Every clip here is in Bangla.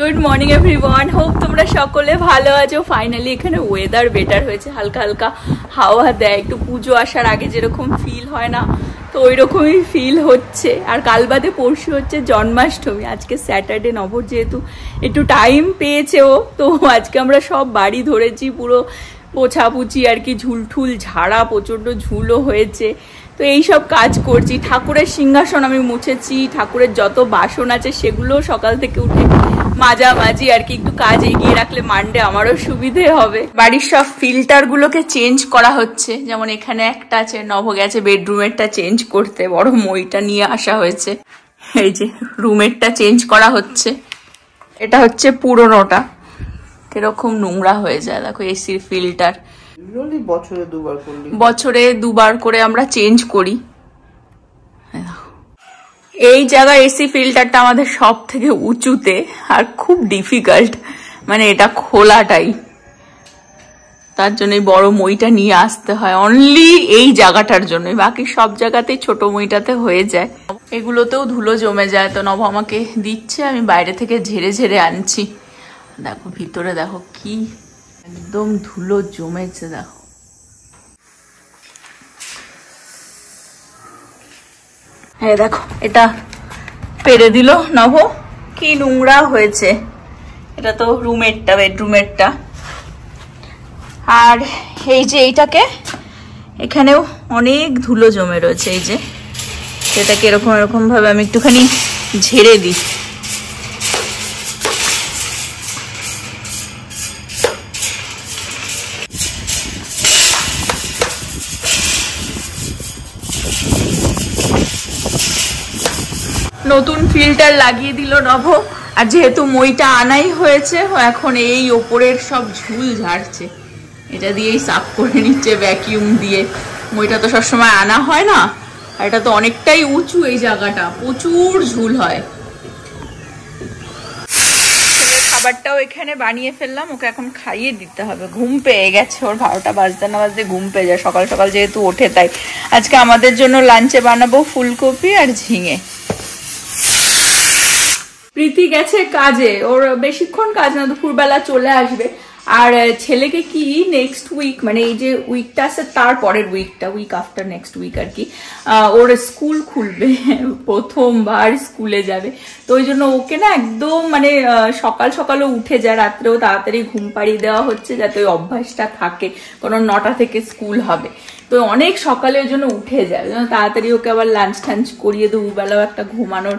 গুড মর্নিং এভরিওয়ান, হোপ তোমরা সকলে ভালো আছো। ফাইনালি এখানে ওয়েদার বেটার হয়েছে, হালকা হালকা হাওয়া দেয়, একটু পুজো আসার আগে যেরকম ফিল হয় না, তো ওই রকমই ফিল হচ্ছে। আর কাল বাদে পরশু হচ্ছে জন্মাষ্টমী, আজকে স্যাটারডে, নভর যেহেতু একটু টাইম পেয়েছে ও, তো আজকে আমরা সব বাড়ি ধরেছি, পুরো পোছাপুছি আর কি, ঝুলঠুল ঝাড়া, প্রচণ্ড ঝুলও হয়েছে। তো এইসব কাজ করছি, ঠাকুরের সিংহাসন আমি মুছেছি, ঠাকুরের যত বাসন আছে সেগুলো সকাল থেকে উঠে মাঝামাঝি আর কি, একটু কাজ এগিয়ে রাখলে মানডে আমারও সুবিধে হবে। বাড়ির সব ফিল্টার গুলোকে চেঞ্জ করা হচ্ছে, যেমন এখানে একটা আছে, নভ গেছে বেডরুমেরটা চেঞ্জ করতে, বড় মইটা নিয়ে আসা হয়েছে। এই যে রুমেরটা চেঞ্জ করা হচ্ছে, এটা হচ্ছে পুরোনোটা, কিরকম নোংরা হয়ে যায় দেখো এসির ফিল্টার। বছরে দুবার করে আমরা চেঞ্জ করি। এই জায়গায় এসি ফিল্টারটা আমাদের সব থেকে উঁচুতে, আর খুব ডিফিকাল্ট, মানে এটা খোলাটাই, তার জন্য বড় মইটা নিয়ে আসতে হয় অনলি এই জায়গাটার জন্য, বাকি সব জায়গাতেই ছোট মইটাতে হয়ে যায়। এগুলোতেও ধুলো জমে যায়, তো নব আমাকে দিচ্ছে, আমি বাইরে থেকে ঝেড়ে ঝেড়ে আনছি। দেখো ভিতরে দেখো কি একদম ধুলো জমেছে, দেখো হ্যাঁ দেখো এটা পেরে দিল নভ, কি নোংরা হয়েছে। এটা তো রুমেরটা, বেডরুমেরটা। আর এই যে এইটাকে, এখানেও অনেক ধুলো জমে রয়েছে, এই যে সেটাকে এরকম এরকম ভাবে আমি একটুখানি ঝেড়ে দিই। নতুন ফিল্টার লাগিয়ে দিল নভ, আর যেহেতু মইটা আনাই হয়েছে, এখন এই ওপরের সব ঝুল ঝাড়ছে, এটা দিয়েই সাফ করে নিচ্ছে ভ্যাকিউম দিয়ে। মইটা তো সবসময় আনা হয় না, আর এটা তো অনেকটাই উঁচু, এই জায়গাটা প্রচুর ঝুল হয়। খাবারটাও এখানে বানিয়ে ফেললাম, ওকে এখন খাইয়ে দিতে হবে, ঘুম পেয়ে গেছে ওর, 12টা বাজতে না বাজতে ঘুম পেয়ে যায়, সকাল সকাল যেহেতু ওঠে তাই। আজকে আমাদের জন্য লাঞ্চে বানাবো ফুলকপি আর ঝিঙে। প্রীতি গেছে কাজে, ওর বেশিক্ষণ কাজ না, দুপুরবেলা চলে আসবে। আর ছেলেকে কি নেক্সট উইক, মানে এই যে উইকটা আছে তার পরের উইকটা, উইক আফটার নেক্সট উইক আর কি, ওর স্কুল খুলবে, প্রথমবার স্কুলে যাবে। তো ওই জন্য ওকে না একদম মানে সকাল সকালও উঠে যায়, রাত্রেও তাড়াতাড়ি ঘুম পাড়িয়ে দেওয়া হচ্ছে, যাতে ওই অভ্যাসটা থাকে, কারণ 9টা থেকে স্কুল হবে। তো অনেক সকালে ওই জন্য উঠে যায়, তাড়াতাড়ি ওকে আবার লাঞ্চ টাঞ্চ করিয়ে দুবেলাও একটা ঘুমানোর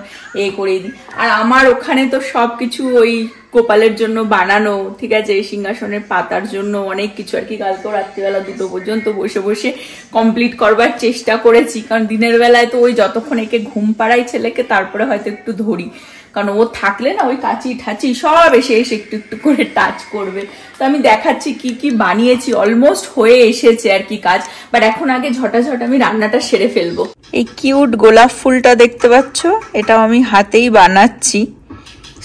করিয়ে দিই। আর আমার ওখানে তো সবকিছু ওই গোপালের জন্য বানানো, ঠিক আছে, এই সিংহাসনের পাতার জন্য অনেক কিছু আর কি, কালকেও রাত্রিবেলা 2টো পর্যন্ত বসে বসে কমপ্লিট করবার চেষ্টা করেছি, কারণ দিনের বেলায় তো ওই যতক্ষণ একে ঘুম পাড়াই ছেলেকে, তারপরে হয়তো একটু ধরি, কারণ ও থাকলে না ওই কাচি ঠাচি সব এসে এসে একটু একটু করে টাচ করবে। তো আমি দেখাচ্ছি কি কি বানিয়েছি, অলমোস্ট হয়ে এসেছে আর কি কাজ, বাট এখন আগে ঝটাঝট আমি রান্নাটা সেরে ফেলবো। এই কিউট গোলাপ ফুলটা দেখতে পাচ্ছ, এটাও আমি হাতেই বানাচ্ছি,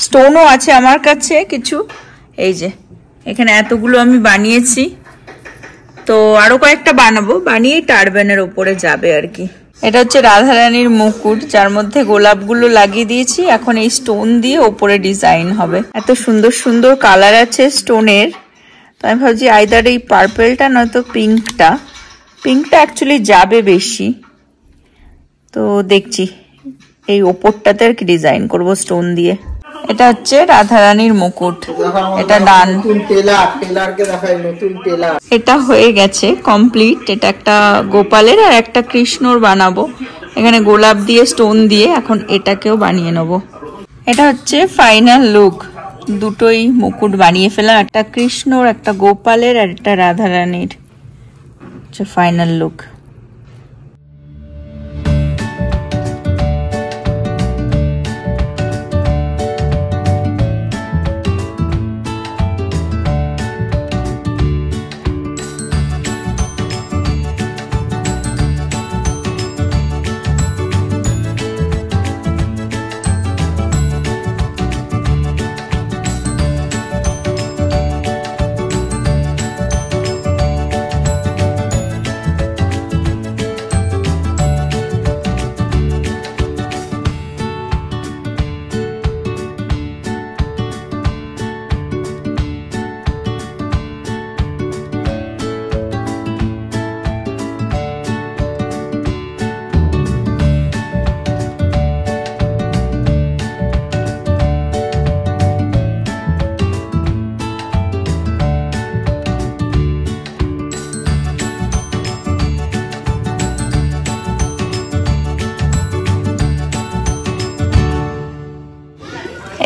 স্টোনও আছে আমার কাছে কিছু, এই যে এখানে এতগুলো আমি বানিয়েছি, তো আরো কয়েকটা বানাবো, বানিয়ে টারবানের ওপরে যাবে আর কি। এটা হচ্ছে রাধারানীর মুকুট, যার মধ্যে গোলাপগুলো লাগিয়ে দিয়েছি, এখন এই স্টোন দিয়ে ওপরে ডিজাইন হবে। এত সুন্দর সুন্দর কালার আছে স্টোনের, তো আমি ভাবছি আইদার এই পার্পেলটা নয়তো পিঙ্কটা, পিঙ্কটা অ্যাকচুয়ালি যাবে বেশি, তো দেখছি এই ওপরটাতে আর কি ডিজাইন করবো স্টোন দিয়ে। এটা হচ্ছে রাধারানীর মুকুট, এটা ডান, এটা হয়ে গেছে কমপ্লিট। এটা একটা গোপালের আর একটা কৃষ্ণর বানাবো, এখানে গোলাপ দিয়ে স্টোন দিয়ে, এখন এটাকেও বানিয়ে নেব। এটা হচ্ছে ফাইনাল লুক, দুটোই মুকুট বানিয়ে ফেলাম, একটা কৃষ্ণর, একটা গোপালের, আর একটা রাধারানীর, ফাইনাল লুক।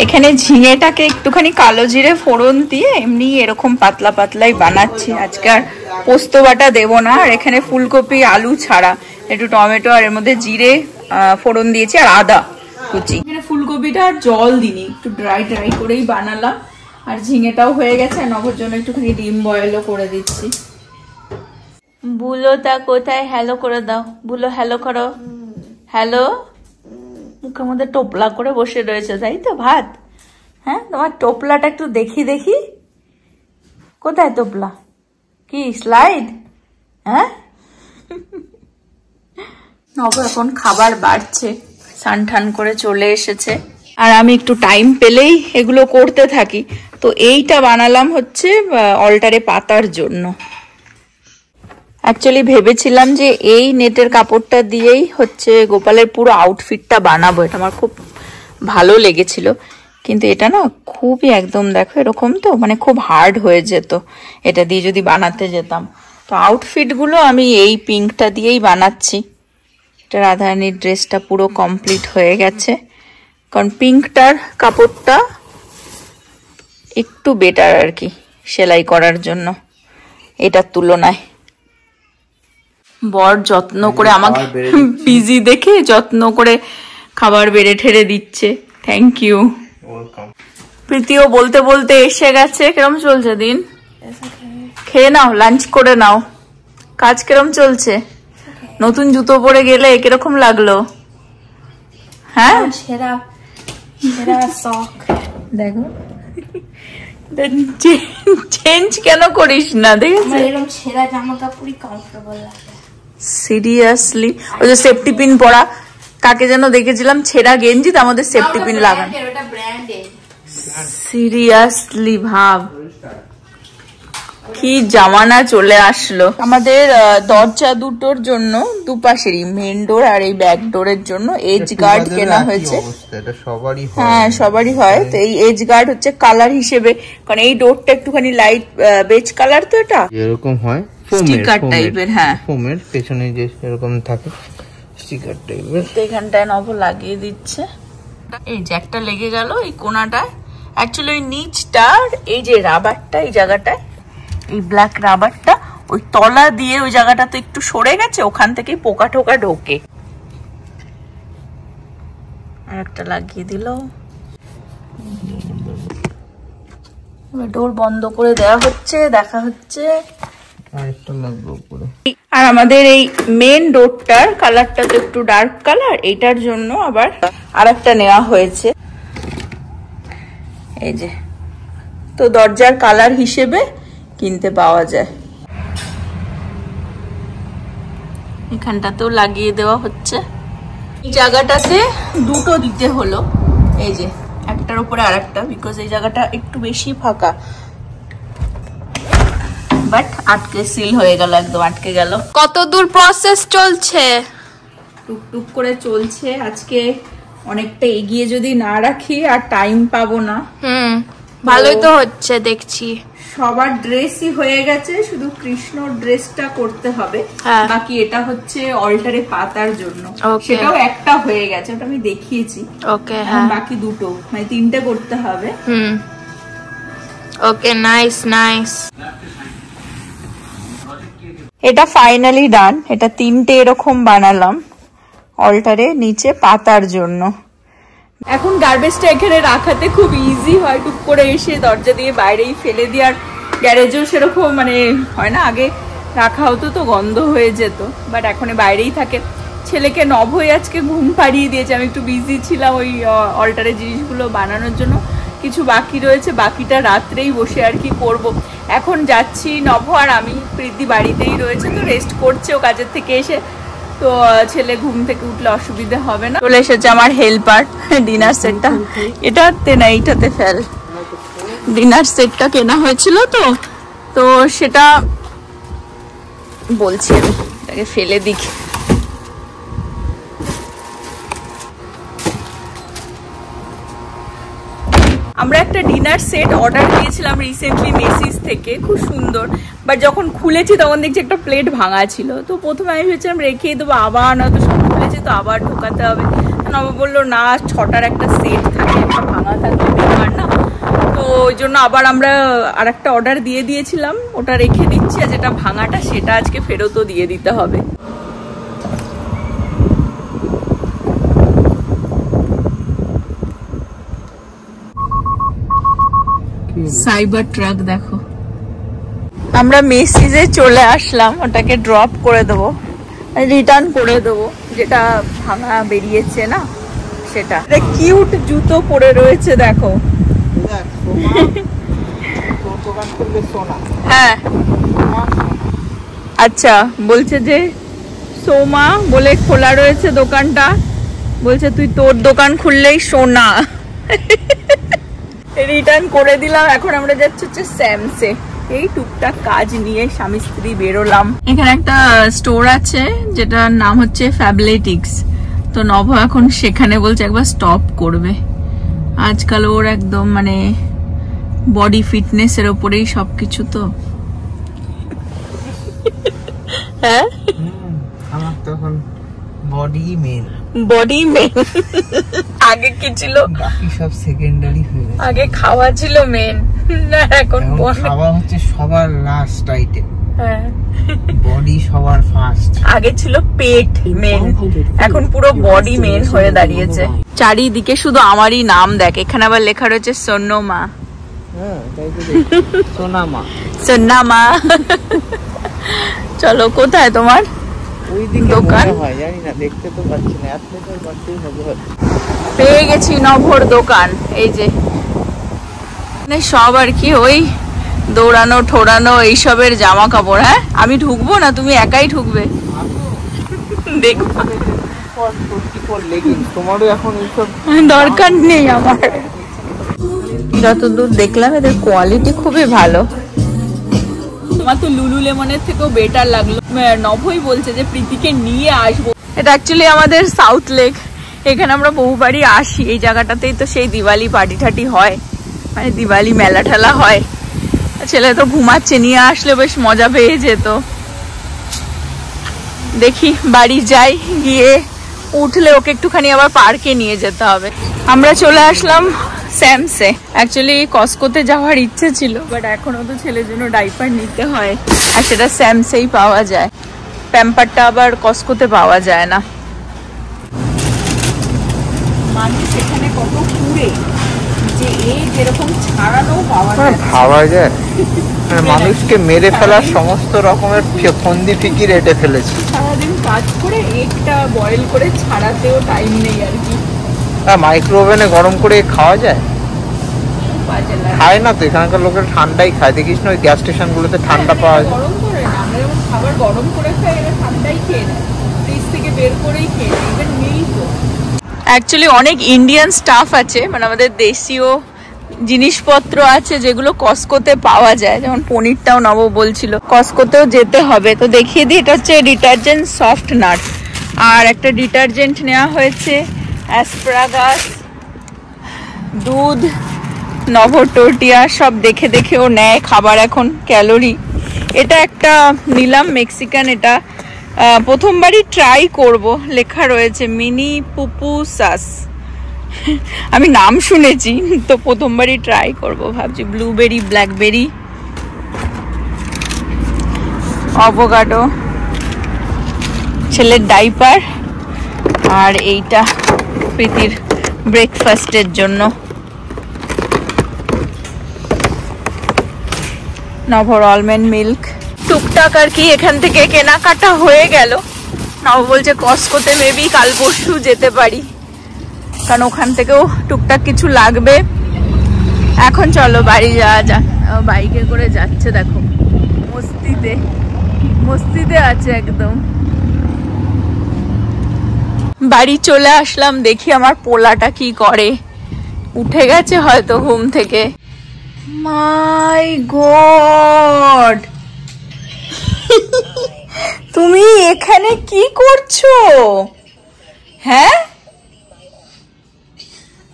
এখানে ঝিঙেটাকে একটুখানি কালো জিরে ফোড়ন দিয়ে এমনি এরকম পাতলা পাতলাই বানাচ্ছি। আজকে আর পোস্ত বাটা দেবো না। আর এখানে ফুলকপি আলু ছাড়া একটু টমেটো আর এর মধ্যে জিরে ফোড়ন দিয়েছি আর আদা কুচি। এখানে ফুলকপিটা আর জল দিনি, একটু ড্রাই ড্রাই করেই বানালাম। আর ঝিঙেটাও হয়ে গেছে, নগর জন্য একটুখানি ডিম বয়েলও করে দিচ্ছি। বুলোটা কোথায়? হ্যালো করে দাও। বুলো হ্যালো করো। হ্যালো। মুখের মধ্যে টোপলা করে বসে রয়েছে, তাই তো? ভাত? হ্যাঁ, তোমার টোপলাটা একটু দেখি দেখি। কোথায় টোপলা? কি স্লাইড? হ্যাঁ, নব এখন খাবার বাড়ছে, স্নান টান করে চলে এসেছে। আর আমি একটু টাইম পেলেই এগুলো করতে থাকি। তো এইটা বানালাম হচ্ছে অল্টারে পাতার জন্য। অ্যাকচুয়ালি ভেবেছিলাম যে এই নেটের কাপড়টা দিয়েই হচ্ছে গোপালের পুরো আউটফিটটা বানাবো, এটা আমার খুব ভালো লেগেছিল। কিন্তু এটা না খুবই একদম দেখো এরকম, তো মানে খুব হার্ড হয়ে যেত এটা দিয়ে যদি বানাতে যেতাম। তো আউটফিটগুলো আমি এই পিঙ্কটা দিয়েই বানাচ্ছি। এটা রাধারানীর ড্রেসটা পুরো কমপ্লিট হয়ে গেছে, কারণ পিঙ্কটার কাপড়টা একটু বেটার আর কি সেলাই করার জন্য এটার তুলনায়। বর যত্ন করে আমাকে বিজি দেখে যত্ন করে খাবার বেড়ে ঠেড়ে দিচ্ছে। Thank you. প্রীতিও বলতে বলতে এসে গেছে। কিরম চলছে দিন? খেয়ে নাও, লাঞ্চ করে নাও। কাজ কিরম চলছে? নতুন জুতো পরে গেলে কিরকম লাগলো? হ্যাঁ, দেখো চেঞ্জ কেন করিস না? দেখেছো এরকম ছেঁড়া জামা কাপড়ই কমফোর্টেবল লাগে। সিরিয়াসলি ওই যে সেফটি পিন পরা, কাকে যেন দেখেছিলাম ছেঁড়া গেঞ্জি তার মধ্যে সেফটি পিন লাগানো। সিরিয়াসলি ভাব কি জামানা চলে আসলো। আমাদের দরজা দুটোর জন্য দুপাশেরই মেন ডোর আর এই ব্যাক ডোরের জন্য এজ গার্ড কেনা হয়েছে। হ্যাঁ, সবারই হয়। তো এই এজ গার্ড হচ্ছে কালার হিসেবে, কারণ এই ডোরটা একটুখানি লাইট বেজ কালার, তো এটা এরকম হয় স্টিকার টাইপের। হ্যাঁ, ফোমের পেছনে যে এরকম থাকে স্টিকার টাইপের। তো এখানটায় নব লাগিয়ে দিচ্ছে। এই যে একটা লেগে গেল এই কোনাটায়। অ্যাকচুয়ালি ওই নিচটার এই যে রাবারটা, এই জায়গাটায় এই ব্ল্যাক রাবারটা ওই তলা দিয়ে ওই জায়গাটা তো একটু সরে গেছে, ওখান থেকে পোকা টোকা ঢোকে। আর একটা লাগিয়ে দিল। ডোর বন্ধ করে দেওয়া হচ্ছে, দেখা হচ্ছে। আর আমাদের এই মেন ডোরটার কালারটা তো একটু ডার্ক কালার, এইটার জন্য আবার আরেকটা নেওয়া হয়েছে। এই যে, তো দরজার কালার হিসেবে কিনতে পাওয়া যায়। এখানটাতেও লাগিয়ে দেওয়া হচ্ছে। এই জায়গাটাতে দুটো দিতে হলো, এই যে একটার উপরে আরেকটা, বিকজ এই জায়গাটা একটু বেশি ফাঁকা। বাট আটকে সিল হয়ে গেল, একদম আটকে গেল। কত দূর প্রসেস চলছে? টুকটুক করে চলছে। আজকে অনেকটা এগিয়ে যদি না রাখি আর টাইম পাবো না। ভালোই তো হচ্ছে দেখছি। সবার ড্রেসই হয়ে গেছে, শুধু কৃষ্ণ ড্রেসটা করতে হবে। বাকি এটা হচ্ছে অল্টারে পাতার জন্য, সেটাও একটা হয়ে গেছে, ওটা আমি দেখিয়েছি। ওকে, বাকি দুটো মানে তিনটে করতে হবে। ওকে, নাইস নাইস। এটা ফাইনালি ডান। এটা তিনটে এরকম বানালাম অল্টারে নিচে পাতার জন্য। এখন গার্বেজটা এখানে রাখাতে খুব ইজি হয়, টুক করে এসে দরজা দিয়ে বাইরেই ফেলে দিয়ে। আর গ্যারেজও সেরকম মানে হয় না, আগে রাখা হতো তো গন্ধ হয়ে যেত, বাট এখন বাইরেই থাকে। ছেলেকে নভই আজকে ঘুম পাড়িয়ে দিয়েছে। আমি একটু বিজি ছিলাম ওই অল্টারে জিনিসগুলো বানানোর জন্য, কিছু বাকি রয়েছে, বাকিটা রাত্রেই বসে আর কি করব। এখন যাচ্ছি, নভ আর আমি, প্রীতি বাড়িতেই রয়েছে, তো রেস্ট করছে ও কাজের থেকে এসে। তো ছেলে ঘুম থেকে উঠলে অসুবিধা হবে না। চলে এসেছে আমার হেল্পার। ডিনার সেটটা এটাতে না, এইটাতে ফেল। ডিনার সেটটা কেনা হয়েছিল তো সেটা বলছি আমি, এটাকে ফেলে দিই। আমরা একটা ডিনার সেট অর্ডার দিয়েছিলাম রিসেন্টলি মেসিস থেকে, খুব সুন্দর। বাট যখন খুলেছি তখন দেখছি একটা প্লেট ভাঙা ছিল। তো প্রথমে আমি ভেবেছিলাম রেখেই দেবো, আবার নয়তো সব খুলেছি তো আবার ঢোকাতে হবে। নব বললো না 6টার একটা সেট থাকে, একটা ভাঙা থাকলে বেকার না, তো ওই জন্য আবার আমরা আর একটা অর্ডার দিয়ে দিয়েছিলাম, ওটা রেখে দিচ্ছি, আর যেটা ভাঙাটা সেটা আজকে ফেরতও দিয়ে দিতে হবে। সাইবার ট্রাক দেখো। আমরা মেসিজে চলে আসলাম, ওটাকে ড্রপ করে দেবো, রিটার্ন করে দেবো যেটা ভাঙা বেরিয়েছে না সেটা। কিউট জুতো পরে রয়েছে দেখো। হ্যাঁ আচ্ছা, বলছে যে সোমা বলে খোলা রয়েছে দোকানটা, বলছে তুই তোর দোকান খুললেই সোনা। রিটার্ন করে দিলাম। এখন আমরা যাচ্ছি হচ্ছে স্যামসে, এই টুকটাক কাজ নিয়ে স্বামী স্ত্রী বেরোলাম। এখানে একটা স্টোর আছে যেটার নাম হচ্ছে ফ্যাবলেটিক্স, তো নভ এখন সেখানে বলছে একবার স্টপ করবে। আজকাল ওর একদম মানে বডি ফিটনেস এর উপরেই সবকিছু। তো হ্যাঁ আমার তখন বডি মেন, আগে কি ছিল? বাকি সব সেকেন্ডারি হয়ে গেছে। আগে খাওয়া ছিল মেন, না এখন খাওয়া হচ্ছে সবার লাস্ট আইটেম, হ্যাঁ বডি সবার ফার্স্ট। আগে ছিল পেট মেন, এখন পুরো বডি মেন হয়ে দাঁড়িয়েছে। চারিদিকে শুধু আমারই নাম দেখ, এখানে আবার লেখা রয়েছে সোনমা। হ্যাঁ তাই তো, সোনামা সোনামা। চলো, কোথায় তোমার দোকান? জানি না, দেখতে তো পাচ্ছি না, অ্যাথলেটের বাড়তেই হবে। পেয়ে গেছি নভর দোকান, এই যে সব আর কি ওই দৌড়ানো ঠোড়ানো এইসবের জামা কাপড়। হ্যাঁ আমি ঢুকবো না, তুমি একাই ঢুকবে? দেখবো, তোমারও এখন এইসব দরকার নেই আমার। যতদূর দেখলাম এদের কোয়ালিটি খুবই ভালো। তোমার তো লুলু লেমনের থেকেও বেটার লাগলো। নভই বলছে যে প্রীতিকে নিয়ে আসবো। এটা অ্যাকচুয়ালি আমাদের সাউথ লেক, এখানে আমরা বহুবারই আসি। এই জায়গাটাতেই তো সেই দিওয়ালি পার্টি ঠাটি হয়, মানে দিওয়ালি মেলা ঠেলা হয়। ছেলে তো ঘুমাচ্ছে, নিয়ে আসলে বেশ মজা পেয়ে যেত। দেখি বাড়ি যাই, গিয়ে উঠলে ওকে একটুখানি আবার পার্কে নিয়ে যেতে হবে। আমরা চলে আসলাম স্যামসে। অ্যাকচুয়ালি কস্কোতে যাওয়ার ইচ্ছে ছিল, বাট এখনো তো ছেলের জন্য ডাইপার নিতে হয়, আর সেটা স্যামসেই পাওয়া যায়। প্যাম্পারটা আবার কস্কোতে পাওয়া যায় না। মানুষ এখানে কত পুরে যে এই যেরকম ছাড়ানো ভাবা যায়, মানুষকে মেরে ফেলার সমস্ত রকমের ফন্দি ফিকির এঁটে ফেলেছে। সারাদিন কাজ করে একটা বয়েল করে ছাড়াতেও টাইম নেই আর কি। মাইক্রোওভেনে গরম করে খাওয়া যায়? খায় না তো, এখানকার লোকের ঠান্ডাই খায়। দেখিস না ওই গ্যাস স্টেশন গুলোতে ঠান্ডা পাওয়া যায়। গরম করে না, আমরা যখন খাবার গরম করে খাই এরা ঠান্ডাই খেয়ে নেয়, ফ্রিজ থেকে বের করেই খেয়ে নেয়। ইভেন মিল্ক অ্যাকচুয়ালি অনেক ইন্ডিয়ান স্টাফ আছে, মানে আমাদের দেশীয় জিনিসপত্র আছে যেগুলো কস্কোতে পাওয়া যায়। যেমন পনিরটাও নব বলছিল কস্কোতেও যেতে হবে। তো দেখিয়ে দিই, এটা হচ্ছে ডিটারজেন্ট সফট নাট, আর একটা ডিটারজেন্ট নেওয়া হয়েছে অ্যাসপ্রাগাস, দুধ, নভোটোটিয়া, সব দেখে দেখে ও নেয় খাবার এখন। ক্যালোরি এটা একটা নিলাম মেক্সিকান, এটা প্রথমবারই ট্রাই করব। লেখা রয়েছে মিনি পুপু সাস, আমি নাম শুনেছি তো প্রথমবারই ট্রাই করব ভাবছি। ব্লুবেরি, ব্ল্যাকবেরি, অ্যাভোকাডো, ছেলের ডাইপার, আর এইটা প্রীতির ব্রেকফাস্টের জন্য। নভর অলমন্ড মিল্ক, টুকটাক আর কি এখান থেকে কেনাকাটা হয়ে গেল। নব বলছে কস্কোতে মেবি কাল পরশু যেতে পারি, কারণ ওখান থেকেও টুকটাক কিছু লাগবে। এখন চলো বাড়ি যাওয়া যাক। বাইকে করে যাচ্ছে দেখো, মস্তিতে মস্তিতে আছে একদম। বাড়ি চলে আসলাম, দেখি আমার পোলাটা কি করে। উঠে গেছে হয়তো ঘুম থেকে। মাই গড, তুমি এখানে কি করছো? হ্যাঁ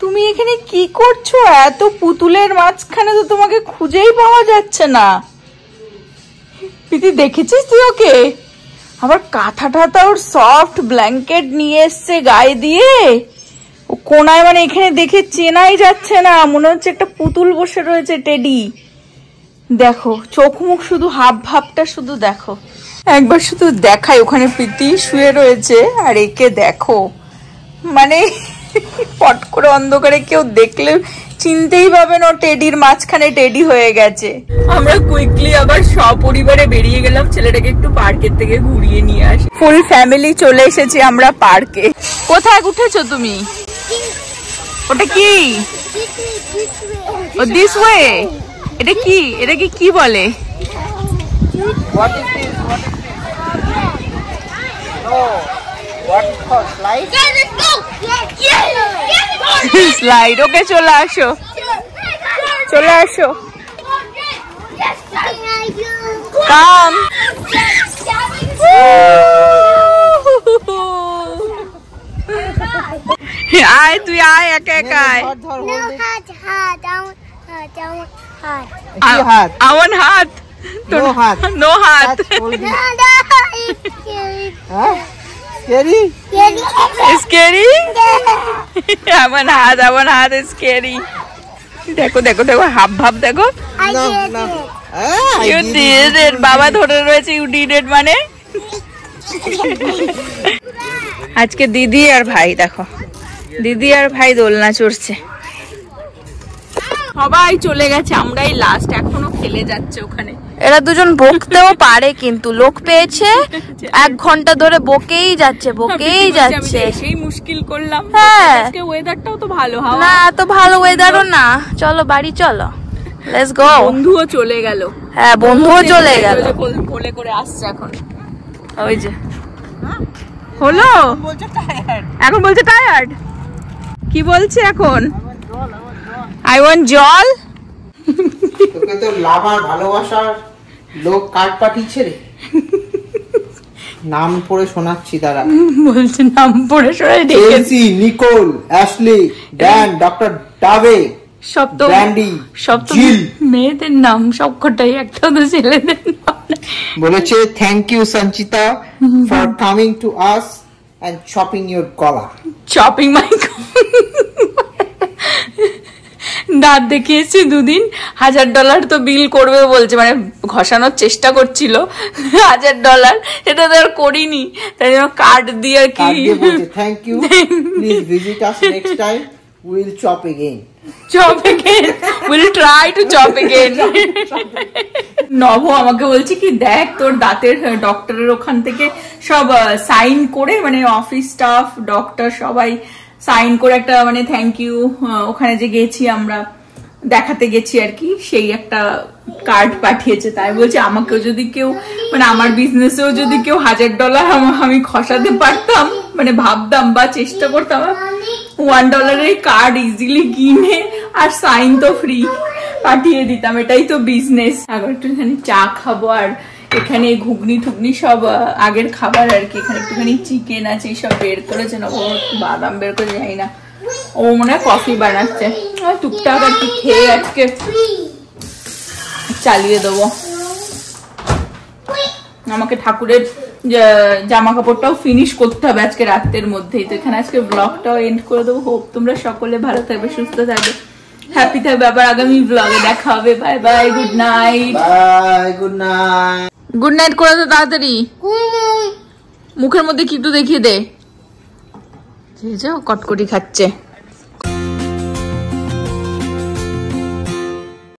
তুমি এখানে কি করছো? এত পুতুলের মাঝখানে তো তোমাকে খুঁজেই পাওয়া যাচ্ছে না। প্রীতি দেখেছিস তুই ওকে? আবার কাঁথা ঠাথা ওর সফট ব্ল্যাঙ্কেট নিয়ে এসছে গায়ে দিয়ে, কোনায়, মানে এখানে দেখে চেনাই যাচ্ছে না, মনে হচ্ছে একটা পুতুল বসে রয়েছে টেডি। দেখো চোখ মুখ শুধু হাব ভাবটা শুধু দেখো, একবার শুধু দেখাই। ওখানে প্রীতি শুয়ে রয়েছে আর একে দেখো, মানে পট করে অন্ধকারে কেউ দেখলে চিনতেই পাবে না টেডির মাঝখানে টেডি হয়ে গেছে। আমরা কুইকলি আবার সপরিবারে বেরিয়ে গেলাম ছেলেটাকে একটু পার্কের থেকে ঘুরিয়ে নিয়ে আসি। ফুল ফ্যামিলি চলে এসেছি আমরা পার্কে। কোথায় উঠেছো তুমি? ওটা কি? ও দিস ওয়ে। এটা কি? এটাকে কি বলে? What is this? No. What is called slide? Slide. Okay চলে আসো, চলে আসো। কাম। আয় তুই আয়, একা একা আয়। আমার হাত। No hat. নো হাত। Scary? স্কেরি। আমার হাত স্কেরি। দেখো দেখো দেখো, হাব ভাব দেখো। No, no. You did it. বাবা ধরে রয়েছে ইউ ডিড ইট মানে। আজকে দিদি আর ভাই, দেখো দিদি আর ভাই দোলনা চড়ছে। সবাই চলে গেছে, আমরাই লাস্ট, এখনো খেলে যাচ্ছে ওখানে। এরা দুজন বকতেও পারে, কিন্তু লোক পেয়েছে 1 ঘন্টা ধরে বকেই যাচ্ছে বকেই যাচ্ছে। সেই মুশকিল করলাম। হ্যাঁ, আজকে ওয়েদারটাও তো ভালো, হাওয়া না তো ভালো ওয়েদারও না। চলো বাড়ি চলো, লেটস গো। বন্ধুও চলে গেল। হ্যাঁ, বন্ধুও চলে গেল। কোলে করে আসছে এখন। ওই যে হলো, এখন বলছে টায়ার্ড। কি বলছে এখন? আই ওয়ান্ট জল। তোকে তো লাভার ভালোবাসার লোক কার্ড পাঠিয়েছে রে। নাম পড়ে শোনাচ্ছি তারা। বলছে নাম পড়ে শোনাই। Chelsea, Nicole, Ashley, Dan, doctor Dubey, সব তো ব্র্যান্ডি, সব তো জিল। মেয়েদের নাম সবকটাই, একটা তো ছেলেদের নাম। বলেছে thank you Sanchita for coming to us and chopping your গলা। চপিং মাই দাঁত দেখিয়েছি 2 দিন, $1000 তো বিল করবে বলছে, মানে ঘষানোর চেষ্টা করছিল $1000। এটা তো আর করিনি, তাই জন্য কার্ড দিয়ে আর কি thank you, please visit us next time, will shop again. Shop again, will try to shop again. নভ আমাকে বলছে কি, দেখ তোর দাঁতের ডক্টরের ওখান থেকে সব সাইন করে, মানে অফিস স্টাফ ডক্টর সবাই সাইন করে একটা, মানে থ্যাংক ইউ, ওখানে যে গেছি আমরা দেখাতে গেছি আর কি, সেই একটা কার্ড পাঠিয়েছে। তাই বলছে আমাকেও যদি কেউ, মানে আমার বিজনেসেও যদি কেউ $1000 আমি খসাতে পারতাম, মানে ভাবতাম বা চেষ্টা করতাম, $1 কার্ড ইজিলি কিনে আর সাইন তো ফ্রি পাঠিয়ে দিতাম। এটাই তো বিজনেস। আবার একটুখানি চা খাবো, আর এখানে ঘুগনি টুগনি সব আগের খাবার আর কি। এখানে একটুখানি চিকেন আছে, সব বের করেছে না, বাদাম বের করে যাই না, ও মনে হয় কফি বানাচ্ছে। টুকটাক আর কি খেয়ে আজকে চালিয়ে দেবো। আমাকে ঠাকুরের জামা কাপড়টাও ফিনিশ করতে হবে আজকে রাতের মধ্যেই। তো এখানে আজকে ব্লগটাও এন্ড করে দেবো। হোপ তোমরা সকলে ভালো থাকবে, সুস্থ থাকবে, হ্যাপি থাকবে। আবার আগামী ব্লগে দেখা হবে। Bye bye, good night. Bye, good night. Good night করে দে তাড়াতাড়ি। মুখের মধ্যে কি একটু দেখিয়ে দে। কটকটি খাচ্ছে।